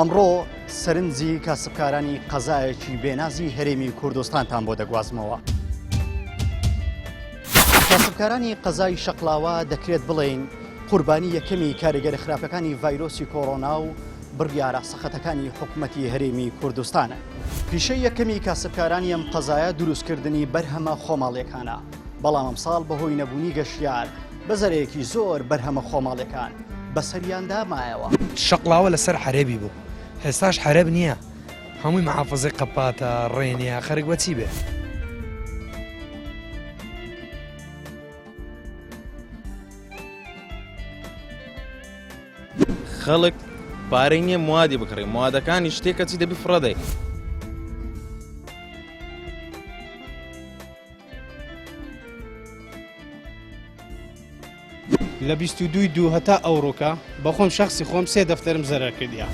ئەمڕۆ سەرنجی کاسبکارانی قەزایەکی بێنازی هەرێمی کوردستانتان بۆ دەگوازمەوە. کاسبکارانی قەزای شەقلاوە دەکرێت بڵێن قوربانی یەکەمی کاریگەری خراپەکانی ڤایرۆسی کۆڕۆنا و بڕیارە سەخەتەکانی حکوومەتی هەرێمی کوردستانە. پیشەی یەکەمی کاسبکارانی ئەم قەزایە دروستکردنی بەرهەمە خۆماڵیەکانە، بەڵام ئەمساڵ بەهۆی نەبوونی گەشتیار بەزەرەیەکی زۆر بەرهەمە خۆماڵیەکان بەسەریاندا مایەوە. شەقلاوە لەسەر حەرەبی بوو، هێستاش حەرەب نییە، هەمووی مەحافەزەی قەپاتە ڕێنیە خەرک بە چی بێ؟ خەڵک پارەی نییە موادی بکڕی، موادەکانی شتێکە چی دەبی فڕەدەی. لە 22 هەتا ئەوڕۆکە بەخۆم شخصی خۆم 3 دەفتەرم زەرەر کردیا.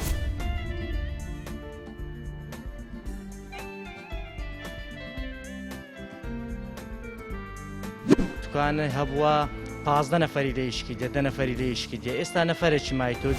توانە هەبووە 15 نەفەری لێیشکی دێ 10 نەفەری لێیشکی دێ ئێستا نەفەرێکی مایتۆ.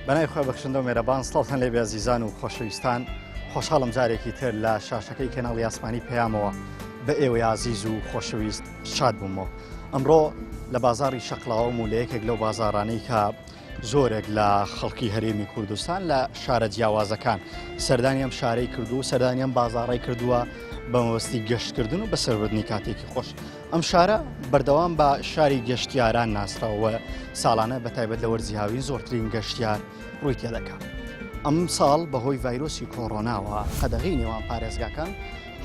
بەنای خۆی بەخشندە و مێرەبان، سڵاوتان لێبێ عەزیزان و خۆشەویستان. خۆشحاڵم جارێکی تر لە شاشەکەی کەناڵی ئاسمانی پەیامەوە بە ئێوەی عەزیز و خۆشەویست شاد بوومەوە. ئەمڕۆ لە بازاڕی شەقلاوەم و لە یەکێک لەو بازاڕانەی کە زۆرێک لە خەڵکی هەرێمی کوردستان لە شارە جیاوازەکان سەردانی ئەم شارەی کردو و سەردانی ئەم بازاڕی کردووە بە مەبەستی گەشتکردن و بەسەربردنی کاتێکی خۆش. ئەم شارە بەردەوام بە شاری گەشتیاران ناسراوە، ساڵانە بەتایبەت لە وەرزی هاوین زۆرترین گەشتیار ڕووی تێدەکات. ئەم ساڵ بەهۆی ڤایرۆسی کۆڕۆناوە قەدەغی نێوان پارێزگاکان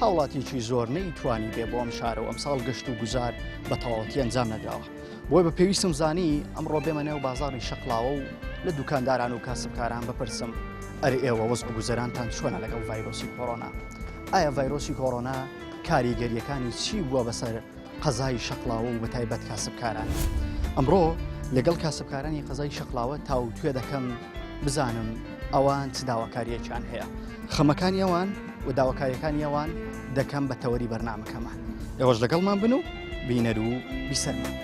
هاوڵاتیی زۆر نەیتوانی بێ بۆ ئەم شارە و ئەمساڵ گەشت و گوزار بە تەواوەتی ئەنجام نەدراوە. بۆی بە پێویستم زانی ئەمڕۆ بێمە نێو بازاڕی شەقلاوە و لە دوکانداران و کاسبکاران بپرسم ئەرێ ئێوە وەزع گوزەرانتان چۆنە لەگەڵ ڤایرۆسی کۆڕۆنا؟ ئایا ڤایرۆسی کۆڕۆنا کاریگەریەکانی چی بووە بەسەر قەزای شەقلاوە و بەتایبەت کاسبکاران؟ ئەمڕۆ لەگەڵ کاسبکارانی قەزای شەقلاوە تاو توێ دەکەم بزانم ئەوان چ داواکاریەکیان هەیە، خەمەکانی ئەوان و داواکاریەکانی ئەوان دەکەم بە تەوەری بەرنامەکەمان. ئێوەش لەگەڵمان بن و بینەر و بیسەرمان.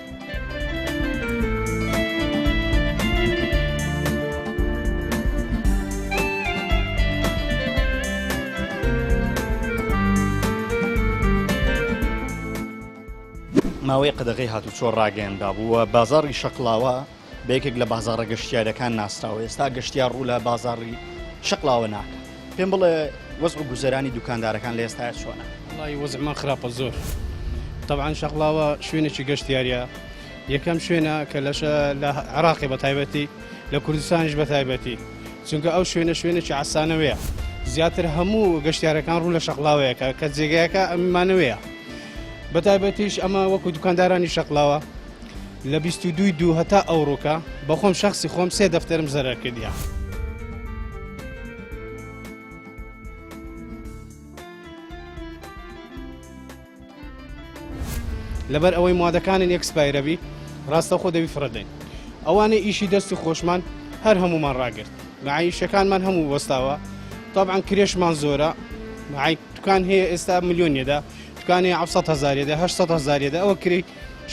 ماوەی قەدەغی هاتوچۆ ڕاگەیەندا بووە بازاڕی شەقلاوە بە یەکێک لە بازاڕە گەشتیارەکان ناسراوە. ئێستا گەشتیار ڕوو لە بازاڕی شەقلاوە ناکە. پێم بڵێ وەزع گوزەرانی دوکاندارەکان لە ئێستا چۆنە؟ وڵی وەزعمان خراپە زۆر. طبعاً شەقلاوە شوێنێکی گەشتیاریە، یەکەم شوێنە کە لە عێراقی بەتایبەتی لە کوردستانیش بەتایبەتی، چونکە ئەو شوێنێکی عەسانەوەیە. زیاتر هەموو گەشتیارەکان ڕوو لە شەقلاوەیە کە جێگایەکە ئەممانەوەیە. بەتایبەتیش ئەمە وەکو دوکاندارانی شەقلاوە لە 22 هەتا ئەوڕۆکە بەخۆم شخصی خۆم 3 دەفتەرم زەرەر کردیا. لەبەر ئەوەی موادەکانی ئێکسپایرەبی ڕاستەخۆ دەبی فڕەدەین. ئەوانەی ئیشی دەستی خۆشمان هەر هەمومان ڕاگرت، معیشەکانمان هەموو وەستاوە. طبعاً کرێشمان زۆرە، دوکان هەیە ئێستا ملیۆنیەدا، دوکانی 700,000 800,000 ئەوە کری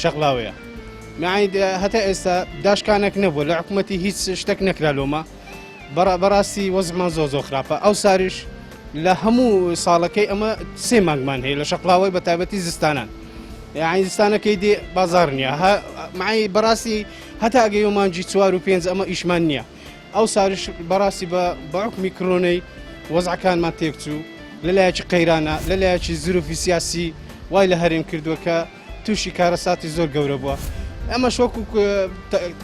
شەقلاوەیە. هەتا ئێستا داشکانێک نەبووە، لە حکوومەتی هیچ شتێک نەکرا لۆمە بەڕاستی وەزمان زۆ خراپە ئەو ساریش لە هەموو ساڵەکەی ئەمە 3 مانگمان هەیە لە شەقڵاوی بە تایبەتی زستانان یعنی زستانەکەی دێ بازار نییە مای بەڕاستی هەتا ئەگەی مانجی 4 و 5 ئەمە ئیشمان نییە ئەو ساریش بەڕاستی بە حکمی کڕۆنەی وەزعەکانمان تێکچوو لەلایەکی قەیرانە لەلایەکی زروفی سیاسی وای لە هەرێم کردووە کە تووشی کارەساتی زۆر گەورە بووە ئەمە شۆک و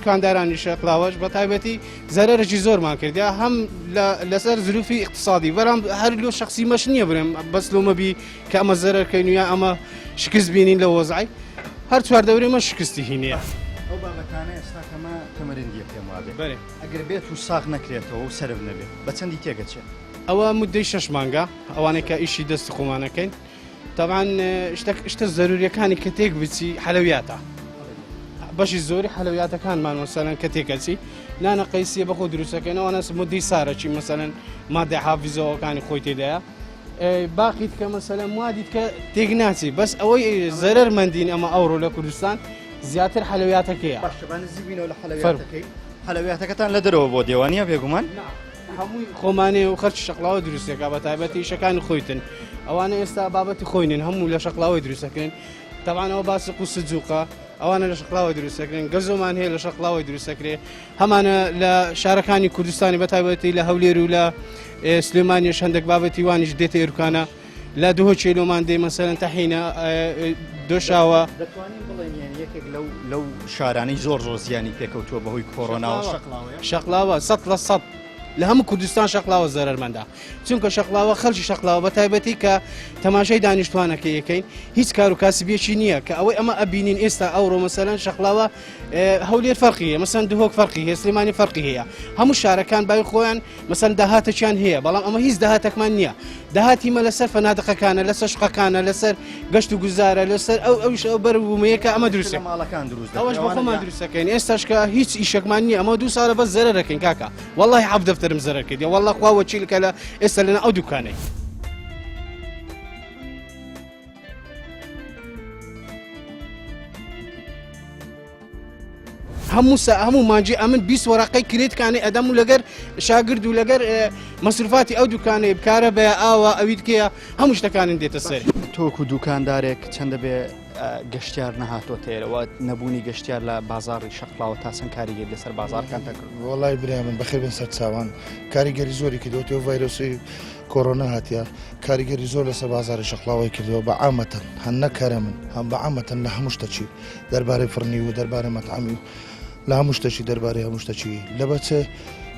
کاندارانی شەقڵاوەش بە تایبەتی زەرەرێکی زۆرمان کردیا هەم لەسەر زروفی اقتصادی بەرام هەر لۆ شخصی مەش نییە برێم بەس لۆمەبی کە ئەمە زەرەرکەین ویا ئەمە شکست بینین لە وەزعی هەر چوار دەورێمە شکستی هینەیە ئەو بابەکانە ئێستا کەمە تەمەریندیە پێم وابێت بەێ ئەگەر بێت و ساغ نەکرێتەوە و سەرف نەبێت بە چەندی تێگەچێت ئەوە مدەی 6 مانگە ئەوانەی کە ئیشی دەست خۆمانەکەین طبعاً شتە زەروریەکانی کە تێک بچی حەلەویاتە بەشی زۆری حەلەویاتەکانمان مەسەلەن کە تێکەچی نانە قەیسیە بەخۆ دروستەکەنەوە مدەی سارەچی مەسەلەن مادە حافیزەوەکانی خۆی تێدایە باقیت کە مەسەلەن موادیت کە تێک ناچی بەس ئەوەی زەرەرمەندین ئەمە ئەوڕۆ لە کوردستان زیاتر حەلەویاتەکەیە باشبانزیبینەوە لە حەلەویاتەکەی حەلەویاتەکەتان لە دەرەوە بۆ دێوانیە بێگومان هەمووی خۆمانێ و خەرچ شەقڵاوە دروستەکە بە تایبەتی شەکانی خۆیتن ئەوانە ئێستا بابەتی خۆینن هەموو لە شەقڵاوی دروستەکەن تەوانەوە باسی قوس جووقە ئەوانە لە شەقڵاوی دروستەکەن گەزۆمان هەیە لە شەقڵاوی دروستەکرێ هەمانە لە شارەکانی کوردستانی بە تایبەتی لە هەولێر و لە سلێمانیش هەندێک بابەتی وانیش دێتە ئێرکانە لە دهۆ چێلۆمان دێ مەسەلەن تەحینە دۆشاوە دەتوانین بڵێن یەکێک لەو شارانەی زۆر زیانی پێکەوتووە بەهۆی کۆڕۆناوە شەقڵاوە 100% لە هەموو کوردستان شەقڵاوە زەرەرمەندا چونکە شەقڵاوە خەڵکی شەقڵاوە بە تایبەتی کە تەماشای دانیشتوانەکە یەکەین هیچ کار و کاسبیەکی نییە کە ئەوەی ئەمە ئەبینین ئێستا ئەوڕۆ مەسەلەن شەقڵاوە هەولێر فەرقی هەیە مەسەن دهۆک فەرقی هەیە سلێمانی فەرقی هەیە هەموو شارەکان بای خۆیان مەسەن داهاتێکیان هەیە بەڵام ئەمە هیچ داهاتێکمان نییە داهاتیمە لەسەر فەنادقەکانە لەسەر شقەکانە لەسەر گەشت و گوزارە لەسەر ئەوش ئەو بەربوومەیەکە ئەمە دروستە ماڵەکان دروست ئەوەش بە خۆمان دروستەکەین ئێستاشکە هیچ ئیشەکمان نییە ئەمە 2 ساڵە بەس زەرەرەکەین کاکە وەڵڵی حەف دەفتەرم زەرەر کردی والله خوا وەکیلکە لە ئێستا لەنە ئەو دوکانەی هەموو مانجی ئەمن 20 وەرەقەی کرێتکانی ئەدەم و لەگەر شاگرد و لەگەر مەسروفاتی ئەو دوکانەی بکارە بە ئاوە ئەویتکەیە هەموو شتەکانن دێتە سەر تۆکو دوکاندارێک چەندە بێ گەشتیار نەهاتۆ تێرەوە نەبوونی گەشتیار لە بازاری شەقڵاوە تاسن کاریگەر لەسەر بازارکان تەکرد وڵای برای من بەخێر بن سەر چاوان کاریگەری زۆری کردوەوە ڤایرۆسی کۆڕۆنا هاتیە کاریگەری زۆر لەسەر بازاری شەقڵاوی کردەوە بە عامەتەن هەن نەکارە من هەم بە عامەتەن لە هەموو شتەچی دەربارەی فڕنی و دەربارەی مەتعامی و لە هەموو شتەچی دەربارەی هەموو شتەچی لە بەچێ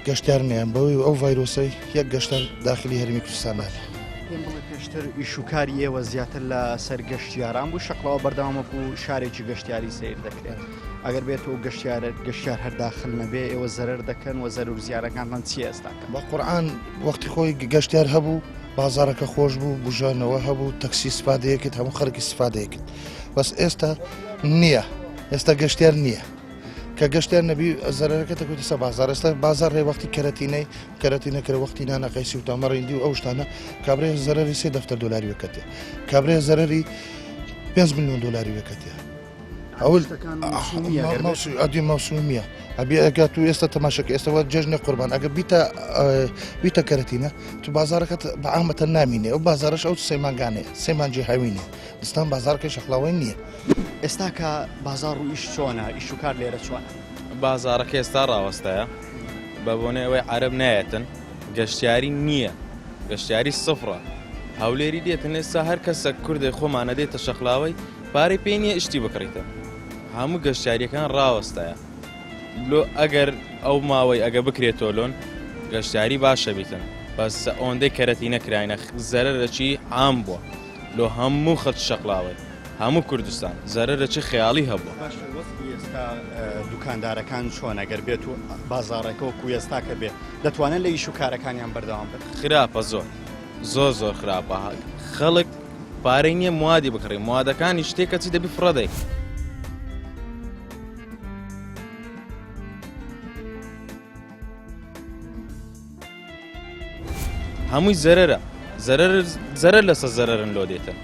گەشتیار نیان بەوەی ئەو ڤایرۆسەی یەک گەشتەر داخلی هەرمی کوردستان نابێت پێم بڵێ پێشتر ئیشوکاری ئێوە زیاتر لە سەر گەشتیاران بوو شەقڵاوە بەردەوامەکو شارێکی گەشتیاری سیر دەکرێت ئەگەر بێت و گەشتیار هەرداخل نەبێ ئێوە زەرەر دەکەن و زەرور زیارەکانمان چی ئێستاکەن بە قورئان وەختی خۆی گەشتیار هەبوو بازارەکە خۆش بوو بژانەوە هەبوو تەکسی سفادەیەکت هەموو خەڵکی سفادەیەکت بەس ئێستا نییە ئێستا گەشتیار نییە کە گەشتیار نەبی زەرەرەکە تەکوتی سە بازار ئێستا بازار ڕێ وەختی کەرەتینەکە وەختی نانەقەیسی و تامەڕیندی و ئەو شتانە کابرێ زەرەری 3 دەفتەر دۆلاری وەکەتێ کابرێ زەرەری 5 میلیۆن دۆلاری وەکەتێ ئەدی مەوسومیە ئەبی ئەگە تو ئێستا تەماشەکە ئێستاوە جێژنە قوربان ئەگە بیتە کەرەتینە تو بازارەکەت بە عامەتە نامینێ ئەو بازارش ئەو سەیمانگانەیە سەیمانجی هاوینێ دستان بازارکەی شەقڵاوی نییە ئێستا کە بازار و ئیش چۆنە ئیش و کار لێرە چۆنە بازارەکە ئێستا ڕاوەستەیە بە بۆنێ ئەوەی عەرەب نایەتن گەشتیاری نییە گەشتیاری سفرە هەولێری دێتن ئێستا هەر کەسە کوردی خۆمانە دێتە شەقڵاوی پارەی پێی نییە شتی بکڕیتە هەموو گەشتیاریەکان ڕاوەستەیە لۆ ئەگەر ئەو ماوەی ئەگە بکرێتەوە لۆن گەشتیاری باشە بیتن بەس ئەوەندەی کەرەتی نەکراینە زەرەرەکی عام بووە لۆ هەموو خەڵک شەقڵاوی هەموو کوردستان زەرەرەکی خەیاڵی هەبووە ئێستا دوکاندارەکان چۆن ئەگەر بێت و بازارەکە وەکو ئێستا کە بێت دەتوانن لە ئیش و کارەکانیان بەردەوام بێت خراپە زۆر خراپە خەڵک پارەی نییە موادی بکڕی موادەکانی شتێکە چی دەبی فڕەدەی هەمووی زەرەر لەسەر زەرەرن لۆ دێتن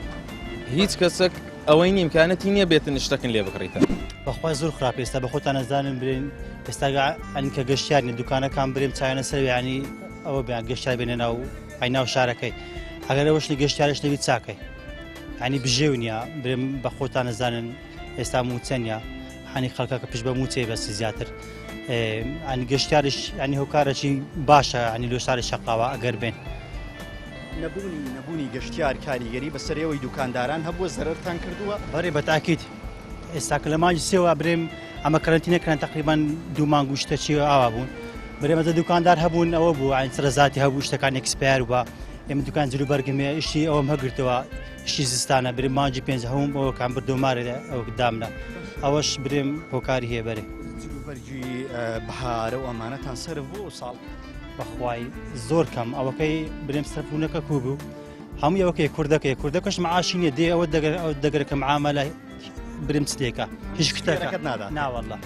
هیچ کەسێک ئەوەی نیمکانەتی نییە بێتن شتەکن لێ بکڕیتە بەخوای زۆر خراپێستا بە خۆتان نەزانن برین ئێستا ئەنکە گەشتیارنی دوکانەکان برێم چایەنە سەر ینی ئەوە بیان گەشتیار بێنە ناو ئایناو شارەکەی ئەگەر ئەوەشنی گەشتیارش نەوی چاکەی ینی بژێو نییە برێم بە خۆتان نەزانن ئێستا موچەنە هەنی خەڵکە کە پشت بە موچەی بەستی زیاتر ئەنی گەشتیارش ینی هۆکارەی باشە ئەنی لۆ شاری شەقاوە ئەگەر بێن نەبوونی گەشتیار کاریگەری بەسەرەوەی دوکانداران هەبووە زەرتان کردووە بەڕێ بەتاکیت ئێستا کە لە مانجی سێوە برێم ئەمە کەرنتینەکەن تقریبان 2 مانگ و شتە چی ئاوا بوون برێمەدە دوکاندار هەبوون ئەوە بوو ئاین سەرزاتی هەبوو شتەکان ئەکسپایر بووە ئێمە دوکان جلو بەرگمێ ئشتی ئەوەم هەگرتەوە شتی زستانە برێم مانجی 5 هەوم ئەوەکان بردۆمارێ ئەو دامنا ئەوەش برێم هۆکاری هەیە بەرێ بەرگی بەهارە و ئەمانەتان سەر بوو ساڵ بەخوای زۆر کەم ئەوەکەی برێم سەرفونەکە کوو بوو هەموو ئەوەکەی کوردەکەش معاشی نیە دێ ئەوە دەگەرەکە معامەلە برێم چتێکە هیچ شتێکەکەت نادا ناوەڵڵا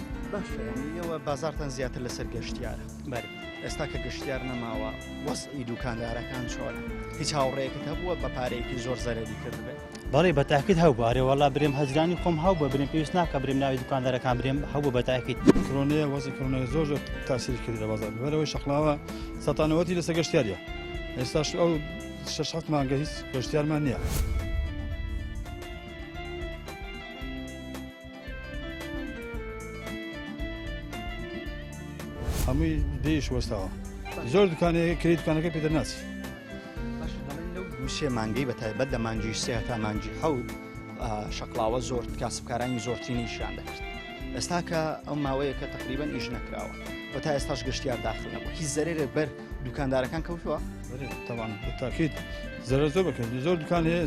ئەوە بازارتان زیاتر لەسەر گەشتیارە بەرێ ئێستا کە گەشتیار نەماوە وەسئی دوکاندارەکان چۆنە هیچ هاوڕێیەکت هەبووە بە پارەیەکی زۆر زەرەری کردبێت بەڵێ بەتاکیت هەو بارێ وەڵا برێم هەزرانی خۆم هەو بە برێم پێویست ناکە برێم ناوی دوکاندارەکان برێم هەو بە بەتاکیت کۆرۆنەیە وەزی کۆرۆنای زۆر تاسیری کرد لە بازار بەرەوەی شەقلاوە سەتانەوەتی لەسەر گەشتیاریە ئێستاش ئەو 6 مانگە هیچ گەشتیارمان نییە هەمووی دێش وەستاوە زۆر دوکانەیە کری دوکانەکە پێدە ناچی دووسێ مانگەی بە تایبەت لە مانجی سێ تا مانجی حەوت شەقلاوە زۆر کاسبکارانی زۆرترینی شیان دەکرد ئێستا کە ئەو ماوەیە کە تقریبان ئیش نەکراوە و تا ئێستاش گەشتیار داخل نەبوو هیچ زەرێرە بەر دوکاندارەکان کەوتووە تاوان تاکیت زەرە زۆر بکرد زۆر دوکان هەیە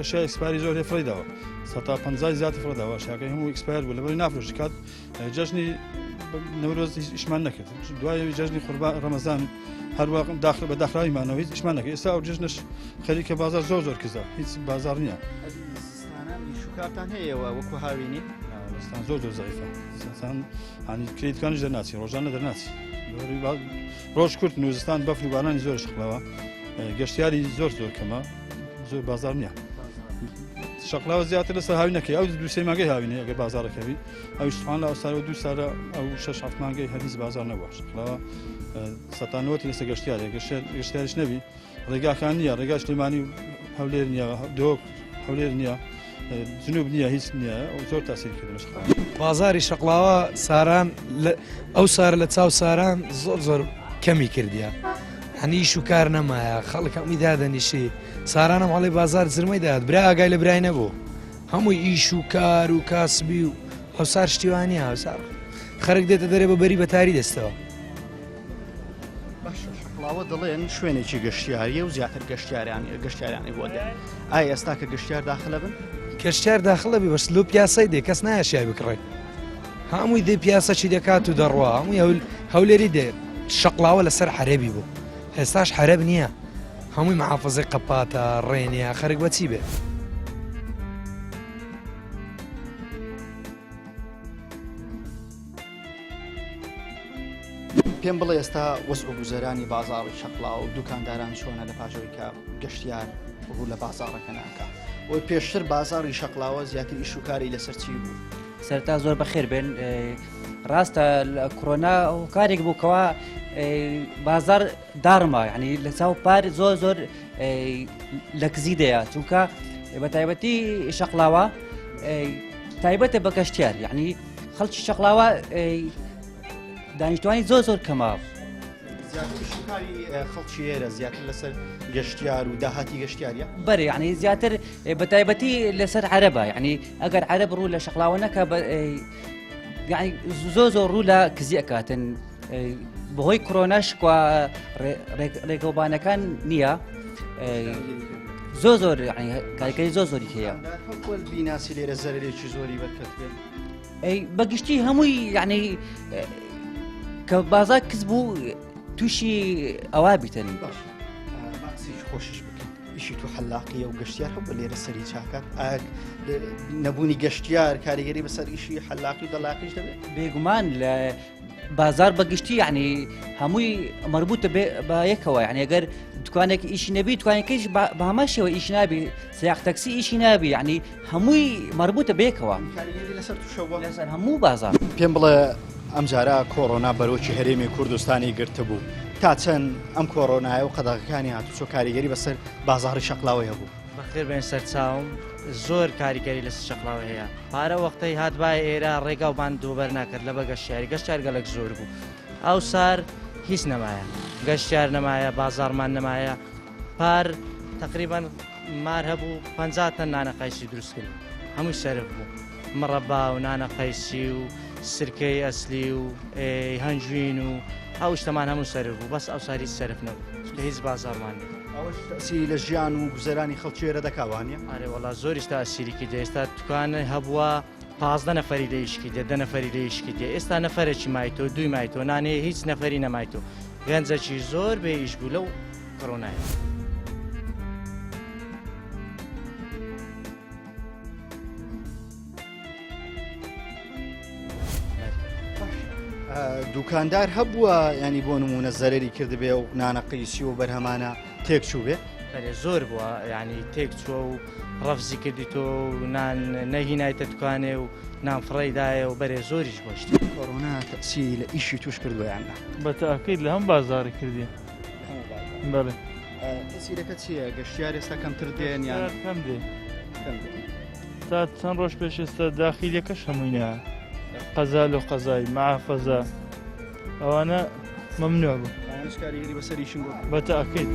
شای ئەکسپاری زۆر هەیە فڕیداوە 150 زیاتر فڕداوە شاکەی هەموو ئەکسپایر بوو لەبەری نافرۆشت کات جەژنی نەورۆز ئیشمان نەکرد دوای جەژنی قوربان ڕەمەزان هەروە داخل بە داخراویمانەوە هیچ ئیشمان نەکرد ئێستا ئەو جژنش خەریکە بازار زۆر کزا هیچ بازار نییە شوکارتان هەیەوە وەکو هاوینی ستان زۆر زەیفە هەنی کریتکانش دەرناچی ڕۆژانە دەرناچی ڕۆژ کورت نوزستان بەفر و بارانی زۆر شقلاوە گەشتیاری زۆر کەمە زۆر بازار نییە شەقلاوە زیاتر لەسەر هاوینەکەی ئەو دوو سێ مانگەی هاوینێ ئەگەر بازارەکەوی ئەو شتوان لە ئەوسارەوە دوو سارە ئەو 6 مانگەی هەریز بازار نەبووە شەقلاوە سەتانەوەتی لەسەر گەشتیارێک گەشتیاریش نەبی ڕێگاکان نییە ڕێگا شتیمانی هەولێر نییە دۆک هەولێر نییە جنوب نییە هیچ نییە زۆر تاسیری کردن شەقلاوە بازاری شەقلاوە ساران ئەو سارە لە چاو ساران زۆر کەمی کردیە هەنی ئیش و کار نەمایە خەڵک هەمووی دادەنیشی سارانم هەڵی بازار زرمەی داد برا ئاگای لە برای نەبوو هەمووی ئیش و کار و کاسبی و هەوسار شتیوانی هەوسار خەرک دێتە دەرێ بە بەری بەتاری دەستەوە شەقلاوە دەڵێن شوێنێکی گەشتیاریە و زیاتر گەشتیارانی بۆ دێن ئایا ئێستا کە گەشتیار داخلە بن گەشتیار داخلە بی بەس لۆ پیاسای دێ کەس نایەشای بکڕێ هەمووی دێ پیاسەچی دەکات و دەڕوا هەمووی هەولێری دێ شەقلاوە لەسەر حەرەبی بوو ئێستاش حەرەب نییە هەمووی محافەزەی قەپاتە ڕێنیە خەرک بەچی بێ پێم بڵێ ئێستا وەزع گوزەرانی بازاڕی شەقلاوە و دوکانداران چۆنە لە پاژەوەی کە گەشتیار ڕوو لە بازاڕەکە ناکە وەی پێشتر بازاڕی شەقلاوە زیاتر ئیش و کاری لەسەر چی بوو سەرتا زۆر بەخێر بێن ڕاستە کۆرۆنا کارێک بووکەوە بازار دارمە ینی لە چاو پار زۆر لە کزیدەیە چونکە بە تایبەتی شەقلاوە تایبەتە بە گەشتیار یعنی خەڵکی شەقلاوە دانیشتوانی زۆر کەمە خەڵکی ئێرە زیاتر لەسەر گەشتیار و داهاتی گەشتیاریە بەرێ یعنی زیاتر بە تایبەتی لەسەر عەرەبە یعنی ئەگەر عەرەب ڕوو لە شەقلاوە نەکە یعنی زۆر ڕوو لە کزی ئەکاتن بەهۆی کۆرۆناش ڕێگەوبانەکان نییە زۆر کاریگەری زۆری هەیە بیناسی لێرە زەرێکی زۆری بەرکەت بێت بەگشتی هەمووی یعنی کە بازار کەس بوو تووشی ئەوا بیتن خۆشش بکەن ئیشی تو حەلاقیە و گەشتیار هەبوو لێرە سەری چاکات نەبوونی گەشتیار کاریگەری بەسەر ئیشی حەلاقی دەلاقیش دەبێت بێگومان لە بازار بەگشتی یعنی هەمووی مربوطە بە یەکەوە یعنی ئەگەر دوکانێکی ئیشی نەبی دوکانەکەیش بە هەمان شێوە ئیش نابی سیاق تەکسی ئیشی نابی یعنی هەمووی مربوطە بێکەوە لەسەر توشەوە لەسەر هەموو بازار پێم بڵێ ئەم جارە کۆڕۆنا بەرۆکی هەرێمی کوردستانی گرتبوو تا چەند ئەم کۆڕۆنایە و قەدەغەکانی هاتوچۆ کاریگەری بەسەر بازاڕی شەقلاوی هەبوو بەخێر بێن سەرچاوم زۆر کاریگەری لە شەقلاوی هەیە پارە وەختەی هاتبای ئێرە ڕێگا و بان دووبەر ناکرد لە بە گەشتیاری گەشتیار گەلک زۆر بوو ئەو سار هیچ نەمایە گەشتیار نەمایە بازارمان نەمایە پار تقریبان مار هەبوو 50 تەن نانەقایسی دروست کرد هەمووی سەرف بوو مڕەبا و نانەقایسی و سرکەی ئەسلی و هەنجوین و ئەو شتەمان هەموو سەرف بوو بەس ئەو ساری سەرف نەبوو هیچ بازارمان ئەوەسی لە ژیان و گوزەرانی خەڵکیێرە دەکاوانە ئارێ وڵا زۆریشتا ئەسیریکی دێ ئێستا توکانە هەبووە 15 نەفەری لەیشکی دێ 10 نەفەری لەیشکی دێ ئێستا نەفەرێکی مایتۆ دوی مایتۆ نانێ هیچ نەفەری نەمایتۆ گەنجەکی زۆر بێ ئیش بوو لەو کڕۆنایە دوکاندار هەبووە ینی بۆ نمونە زەرری کردبێ و نانەقیسی و بەرهەمانە تێکچوو بێ بەێ زۆر بووە ینی تێکچووە و ڕەفزی کردیتۆ و نان نەهینایتە دوکانێ و نانفڕێدایە و بەرێ زۆریش بۆشت کۆڕۆنا تەسی لە ئیشی توش کردویاننا بە تاکید لە هەم بازاری کردی بەڵێ تەسیرەکە چییە گەشتیار ئێستا کەمتر دێن یان کەم دێ تا چەند ڕۆژ پێش ئێستا داخیلەکەش هەمووینە قەزا لە قەزای معافەزە ئەوانە مەمنوع بوو کاریگەری بەسەریشن بوو بە تاکید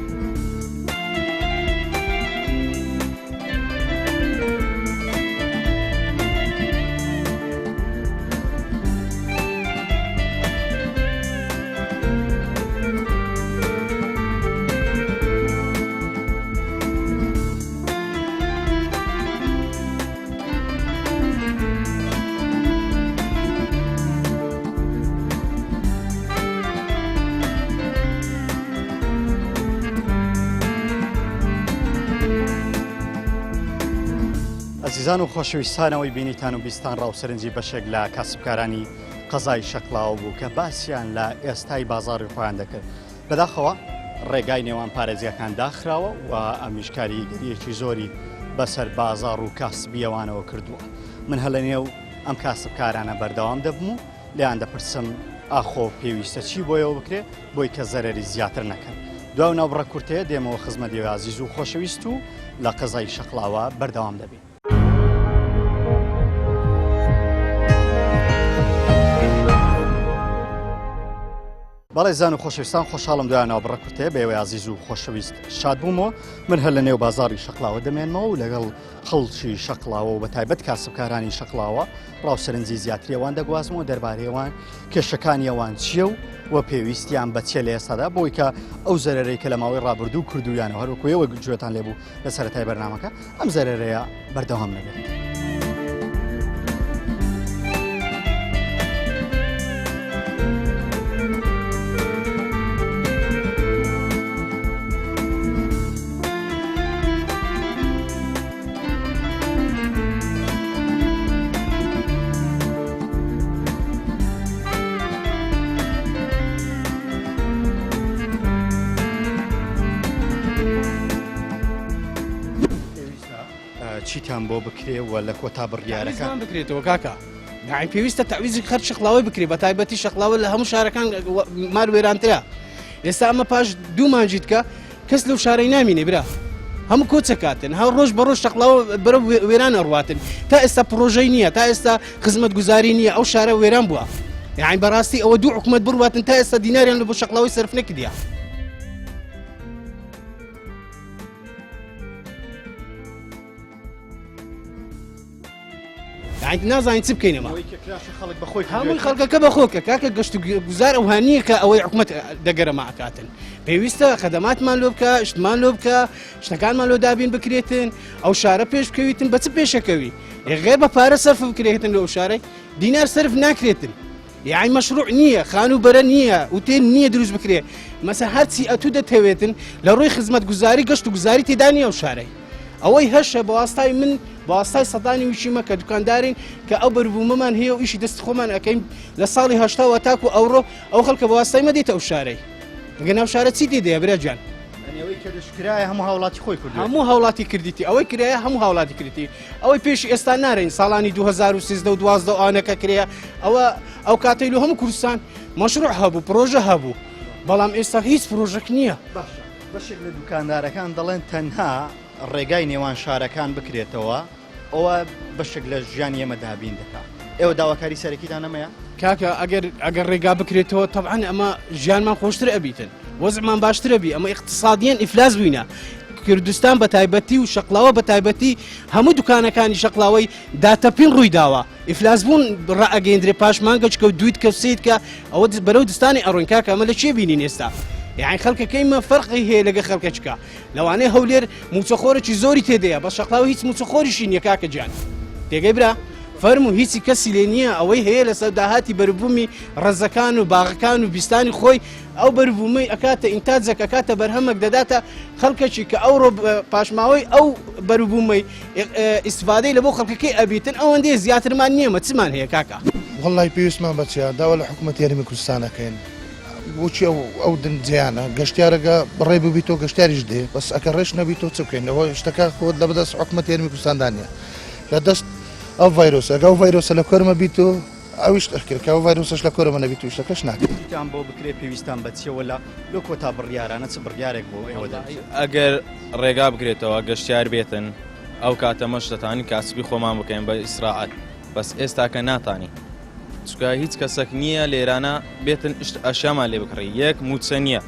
ئەزیزان و خۆشەویستانەوەی بینیتان و بیستان ڕاوسەرنجی بەشێک لە کاسبکارانی قەزای شەقلاوە بوو کە باسییان لە ئێستای بازاڕی خۆیان دەکرد بەداخەوە ڕێگای نێوان پارێزیەکان داخراوە و ئەمیشکاری گەریەکی زۆری بەسەر بازاڕ و کاسبیەوانەوە کردووە من هەلە نێو ئەم کاسبکارانە بەردەوام دەبم و لیان دەپرسم ئاخۆ پێویستە چی بۆیەوە بکرێ بۆی کە زەرەری زیاتر نەکەن دوای ناوبڕە کورتەیە دێمەوە خزمەتی عزیز و خۆشەویست و لە قەزای شەقلاوە بەردەوام دەبێت بەڵێ زان و خۆشەویستان خۆشحاڵم دویانەوە بڕە کورتەیە بەوەی عزیز و خۆشەویست شاد بوومەوە من هەر لە نێو بازاڕی شەقلاوە دەمێنمەوە و لەگەڵ خەڵکی شەقلاوە و بە تایبەت کاسبکارانی شەقلاوە ڕاوسەرنجی زیاتریەوان دەگوازمەوە دەربارەیەوان کێشەکانیەوان چییە و پێویستیان بەچێ لە ئێستادا بۆی کە ئەو زەرەرەی کە لە ماوەی ڕابردوو کردویانەوە هەروکوێەوە گوێتان لێبوو لە سەرەتای بەرنامەکە ئەم زەرەرەیە بەردەوام نەبێت. چیتان بۆ بکرێ و لە کۆتا بڕیارەکان بکرێتەوە کاکە یعنی پێویستە تعویزی خەر شەقلاوی بکرێ بە تایبەتی شەقلاوە لە هەموو شارەکان مار وێرانترە ئێستا ئەمە پاش دوو مانجیت کە کەس لەو شارەی نامینێ برا هەموو کۆچەکاتن هەو ڕۆژ بە ڕۆژ شەقلاوە بەرە وێران ئەڕواتن تا ئێستا پرۆژەی نییە تا ئێستا خزمەت گوزاری نییە ئەو شارە وێران بووە یعنی بەڕاستی ئەوە دوو حکومەت بڕواتن تا ئێستا دیناریان لە بۆ شەقلاوی سەرف نەکردیە. نازانین چ بکەینەوە هەمووی خەڵکەکە بەخۆکە کاکە گەشت گوزار ئەوهانیە کە ئەوەی حکومەت دەگەرەمە ئاکاتن پێویستە خەدەماتمان لۆ بکە شتمان لۆ بکە شتەکانمان لۆ دابین بکرێتن ئەو شارە پێش بکەویتن بە چ پێشەکەوی غێر بە پارە سەرف بکرێتن لەو شارەی دینار سەرف ناکرێتن یعنی مەشروع نییە خان و بەرە نییە وتێن نییە دروست بکرێ مەسە هەرچی ئەتوو دەتەوێتن لە ڕۆی خزمەت گوزاری گەشت و گوزاری تێدا نیە ئەو شارەی ئەوەی هەشە بە واستای من بە واستای سەدانی وشیمە کە دوکاندارین کە ئەو بەربوومەمان هەیە و ئیشی دەست خۆمان ئەەکەین لە ساڵی هەشتاوە تاکو ئەوڕۆ ئەو خەڵکە بە واستای مەدێتە ئەو شارەی گە ناو شارە چی دێدەیە برا جان ئەوەی کە دەشکرایە هەموو هاوڵاتی خۆی کردووە هەموو هاوڵاتی کردیتی ئەوەی کرایە هەموو هاوڵاتی کردی ئەوەی پێشی ئێستا نارین ساڵانی 2013 و 12 ئەوانەکە کرێ ئەو کاتەی لە هەموو کوردستان مەشروع هەبوو پرۆژە هەبوو بەڵام ئێستا هیچ پرۆژەک نییە بەشێک لە دوکاندارەکان دەڵێن تەنها ڕێگای نێوان شارەکان بکرێتەوە ئەوە بەشێک لە ژیان ئێمە دابین دەکات ئێوە داواکاری سەرەکیتان نەمەیە کاکە ئەگەر ڕێگا بکرێتەوە طبعاً ئەمە ژیانمان خۆشتر ئەبیتن وەزعمان باشتر ئەبی ئەمە اقتصادیان ئیفلاس بووینە کوردستان بە تایبەتی و شەقلاوە بە تایبەتی هەموو دوکانەکانی شەقلاوەی داتەپین ڕووی داوە ئیفلاس بوون ڕائگەیەندرێ پاش مانگەچکە و دویت کە سیت کە ئەوە بەرەو دستانی ئەڕۆین کاکە ئەمە لە چێ بینین ئێستا یعنی خەڵکەکەیمە فەرقی هەیە لەگە خەڵکەچکە لەوانەیە هەولێر موچەخۆرەی زۆری تێدەیە بە شەقلاوە هیچ موچەخۆریشی نییە کاکە جان تێگەی برا فەرمو هیچی کەسی لێ نییە ئەوەی هەیە لە سەوداهاتی بەربوومی ڕەزەکان و باغەکان و بیستانی خۆی ئەو بەربوومەی ئەکاتە ئینتاجەک ئەکاتە بەرهەمەک دەداتە خەڵکەکی کە ئەوڕۆ پاشماوەی ئەو بەربوومەی ئیسفادەی لە بۆ خەڵکەکەی ئەبیتن ئەوەندەیە زیاترمان نییە مەچمان هەیە کاکە وڵی پێویستمان بەچیا داوا لە حکوومەت یاریمی کوردستانەکەین بۆچی ئەو دنجیانە گەشتیارەکە بڕێ ببیتەوە گەشتیاریش دێ بەس ئەکە ڕێش نەبییتەوە چ بکەینەوە شتەکە خۆت لە بەدەست حکوومەت یاریمی کوردستاندانە لە دەست ئەو ڤایرۆسە ئەو ڤایرۆسە لە کۆرمە بیتەوە ئەویش ئەکرد کە ئەو ڤایرۆسەش لە کۆرمە نەبیت و شتەکەش ناکەیتان بۆ بکرێت پێویستان بەچیەوە لە کۆتا بڕیارانە چ بڕیارێک بۆ ئێوە ئەگەر ڕێگا بگرێتەوە گەشتیار بێتن ئەو کاتەمە شتەتانی کاسبی خۆمان بکەین بە ئیسراعەت بەس ئێستاکە ناتانی چکە هیچ کەسێک نییە لێرانە بێتن ئەشیامان لێ بکڕی یەک موچە نییە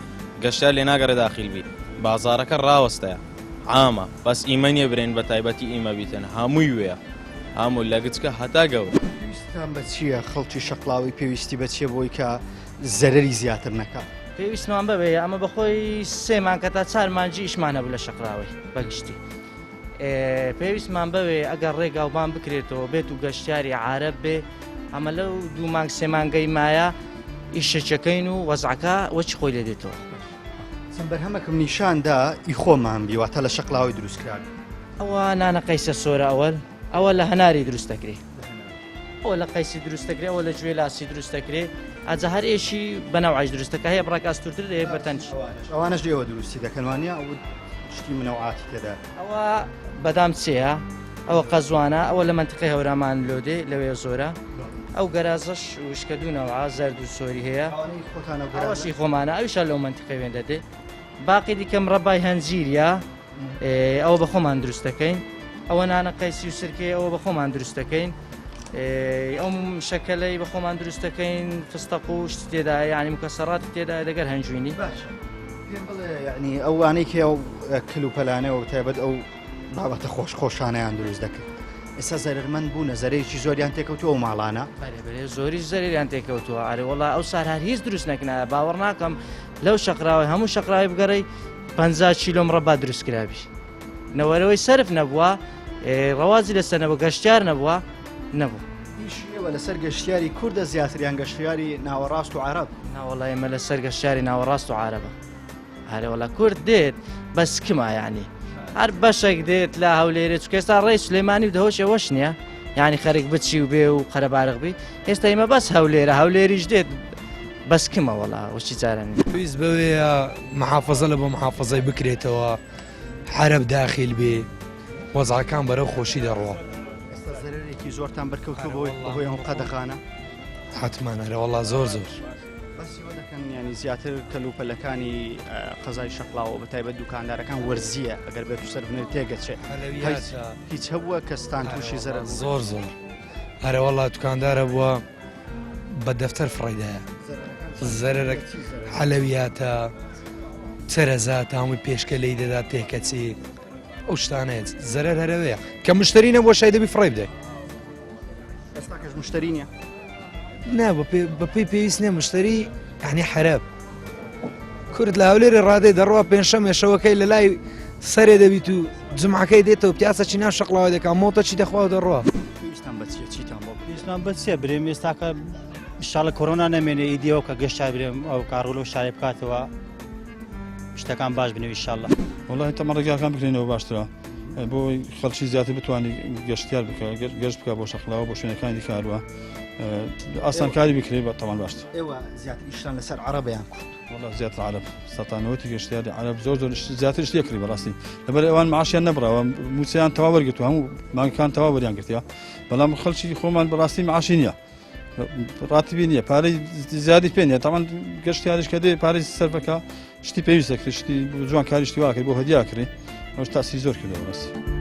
گەشتار لێ ناگەڕێ داخیل بی بازارەکە ڕاوەستەیە عامە بەس ئیمەنیە برێن بە تایبەتی ئیمە بیتن هەمووی وەیە هەموو لە گچکە هەتا گەورە پێویستان بە چییە خەڵکی شەقلاوی پێویستی بەچیە بۆی کە زەرری زیاتر نەکات پێویستمان ببێ ئەمە بەخۆی سێمان کە تا 4 مانجی ئیشمانە بوو لە شەقلاوی بەگشتی پێویستمان بەوێ ئەگەر ڕێگاوبان بکرێتەوە بێت و گەشتیاری عارەب بێ ئەمە لەو 2 مانگ 3 مانگەی مایە ئیشەکەین و وەزعەکە وەچی خۆی لێ دێتەوە چەند بەرهەمەکەم نیشاندا ئیخۆمان بیواتە لە شەقلاوی دروستکران ئەوە نانە قەیسە سۆرە ئەوە لە هەناری دروستەکرێ ئەوە لە قەیسی دروستەکرێ ئەوە لە گوێ لاسی دروستەکرێ ئەجا هەر ئێشی بەناوعاش دروستەکە هەیە بڕاکاستورتر دێ بەتەنج ئەوانش لێوە دروستی دەکەنوانە ئەو شتی منەوعاتی تێدا ئەوە بەدام چێە ئەوە قەزوانە ئەوە لە منتقی هەورامان لۆدێ لەوێ زۆرە ئەو گەرازەش وشکەدونەوە زەرد و سۆری هەیە ئەوەشی خۆمانە ئەویشە لەو منتقی وێن دەدێ باقی دیکەم ڕەبای هەنجیریە ئەوە بە خۆمان دروستەکەین ئەوە نانە قەیسی و سرکێ ئەوە بە خۆمان دروستەکەین ئەو شەکەلەی بە خۆمان دروستەکەین فستەق و شت تێدا یعنی مکەسەڕات تێدا دەگەر هەنجوینی ینی ئەوانەی کە ئەو کلوپەلانەوە تایبەت ئەو بابەتە خۆشخۆشانەیان دروست دەکرد ئێستا زەرمەند بوو نەزەرەیەکی زۆریان تێکەوتووە ماڵانە زۆری زەریان تێکەوتووە ئارێ وڵا ئەو سار هەر هیچ دروست نەکنایە باوەڕ ناکەم لەو شەقراوی هەموو شەقراوی بگەڕی 50 کیلۆم ڕەبا دروستکرابی نەوەرەوەی سرف نەبووە ڕەوازی لەسەر نەبوو گەشتیار نەبووە نەبوو ئێوە لەسەر گەشتیاری کوردە زیاتریان گەشتیاری ناوەڕاست و عەرەب ناوەڵای ئێمە لەسەر گەشتیاری ناوەڕاست و عارەبە هەرێوەڵا کورد دێت بەس کما یعنی هەر بەشێک دێت لە هەولێرە چکە ئێستا ڕێی سلێمانی و دەهۆشێ وەش نییە یعنی خەرێک بچی و بێ و قەرەبارغ بی ئێستا ئێمە بەس هەولێریش دێت بەس کمە وەڵا وەچی جارانی پێویست بەوەیە محافەزە لە بۆ محافەزای بکرێتەوە حرب داخل بێ وەزعەکان بەرەو خۆشی دەڕوە ئێستا زەرێکی زۆرتان بەرکەوتو بۆی ئەو قەدەخانە حتمانەرە وەڵا زۆر بەسیەوە دەکەن ینی زیاتر کەلوپەلەکانی قەزای شەقلاوە بە تایبەت دوکاندارەکان وەرزیە ئەگەر بێت و سەربنێت تێگەچێت هیچ هەبووە کەستان تووشی زەرە زۆر هەرە وەڵا دوکاندارە بووە بە دەفتەر فڕیدایە زەرەرە حەلەویاتە چەرەزات هەمووی پێشکە لی دەدات تێکەچی ئەو شتانەیە زەرەر هەرەوەیە کە مشتری نەبووە شای دەبی فڕی بدەیت ئێستاکەش مشتری نییە نا بەپێی پێویست نییە مشتری یعنی حەرەب کورد لە هەولێری ڕادەی دەڕوا پێنجشەمێشەوەکەی لە لای سەرێ دەبیت و جمعەکەی دێتەوە پیاسە چی ناو شەقڵاوە دەکات مۆتە چی دەخوا و دەڕوا پێویستان بەچیە چیتان بۆ پێویستمان بەچیە برێم ئێستاکە ئینشاڵڵا کۆرۆنا نەمێنێ ئیدیەوە کە گەشتای برێم ئەو کارڕۆلە و شارێ بکاتەوە شتەکان باش بنەوە ئینشاڵڵا وڵی تەمە ڕێگاکان بکرێنەوە باشترە بۆ خەڵکی زیاتر بتوانانی گەشتیار بکە گەشت بکە بۆ شەقلاوە بۆ شوێنەکانی دیکاروە ئاسانکاری بکرێ بە تەمان باشتر. ئێوە زیاتر ئیشتان لەسەر عەرەبیان کورد. والله زیاتر عرب سەتانەوەتی گەشتیاری عرب زۆر زیاتر شتێ کردی بەڕاستی لەبەر ئەوان معاشیان نەبراوە موسییان تەوا وەرگتو هەموو مانگەکان تەوا وەریان گرتیا بەڵام خەڵکی خۆمان بەڕاستی معاشی نییە ڕاتبی نییە پارەی زیادی پێ نیە تاوان گەشتیاریش کە دێ پارەی سەرفەکە شتی پێویستە کرد شتی جوان کاریشتی واکرد بۆ هەدیا کرێ ئەوش تاسی زۆر کردە بەڕاستی.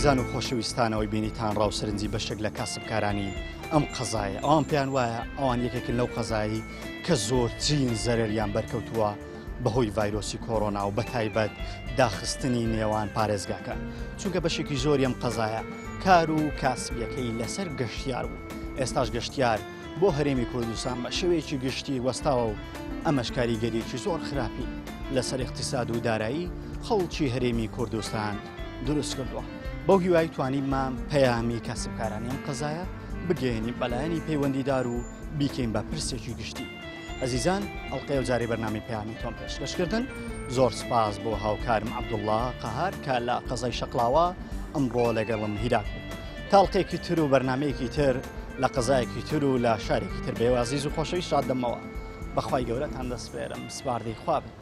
زان و خۆشەویستانەوەی بینیتان ڕاوسەرنجی بەشێک لە کاسبکارانی ئەم قەزایە ئەوان پێیان وایە ئەوان یەکێکن لەو قەزایی کە زۆرترین زەرەریان بەرکەوتووە بەهۆی ڤایرۆسی کۆڕۆنا و بەتایبەت داخستنی نێوان پارێزگاکە چونکە بەشێکی زۆری ئەم قەزایە کار و کاسبیەکەی لەسەر گەشتیار بوو ئێستاش گەشتیار بۆ هەرێمی کوردستان بە شێوەیەکی گشتی وەستاوە و ئەمەش کاریگەریەکی زۆر خراپی لەسەر اقتصاد و دارایی خەڵکی هەرێمی کوردستان دروست کردووە. بەو هیوای توانیمان پەیامی کاسبکارانی ئەم قەزایە بگەێنی بەلایەنی پەیوەندیدار و بیکەین بە پرسێکی گشتی. ئەزیزان ئەڵلقەی و جارێ بەرنامی پەیامی تۆم پێشکەشکردن زۆر سپاس بۆ هاوکارم عەبدوڵڵا قەهار کە لە قەزای شەقڵاوە ئەمڕۆ لەگەڵم هیرات بوو. تاڵقێکی تر و بەرنمەیەکی تر لە قەزایەکی تر و لە شارێکی تر بێوە عەزیز و خۆشەویست شاد دەمەوە بەخوای گەورەتان دەسپێرم سپاردەی خوا بن.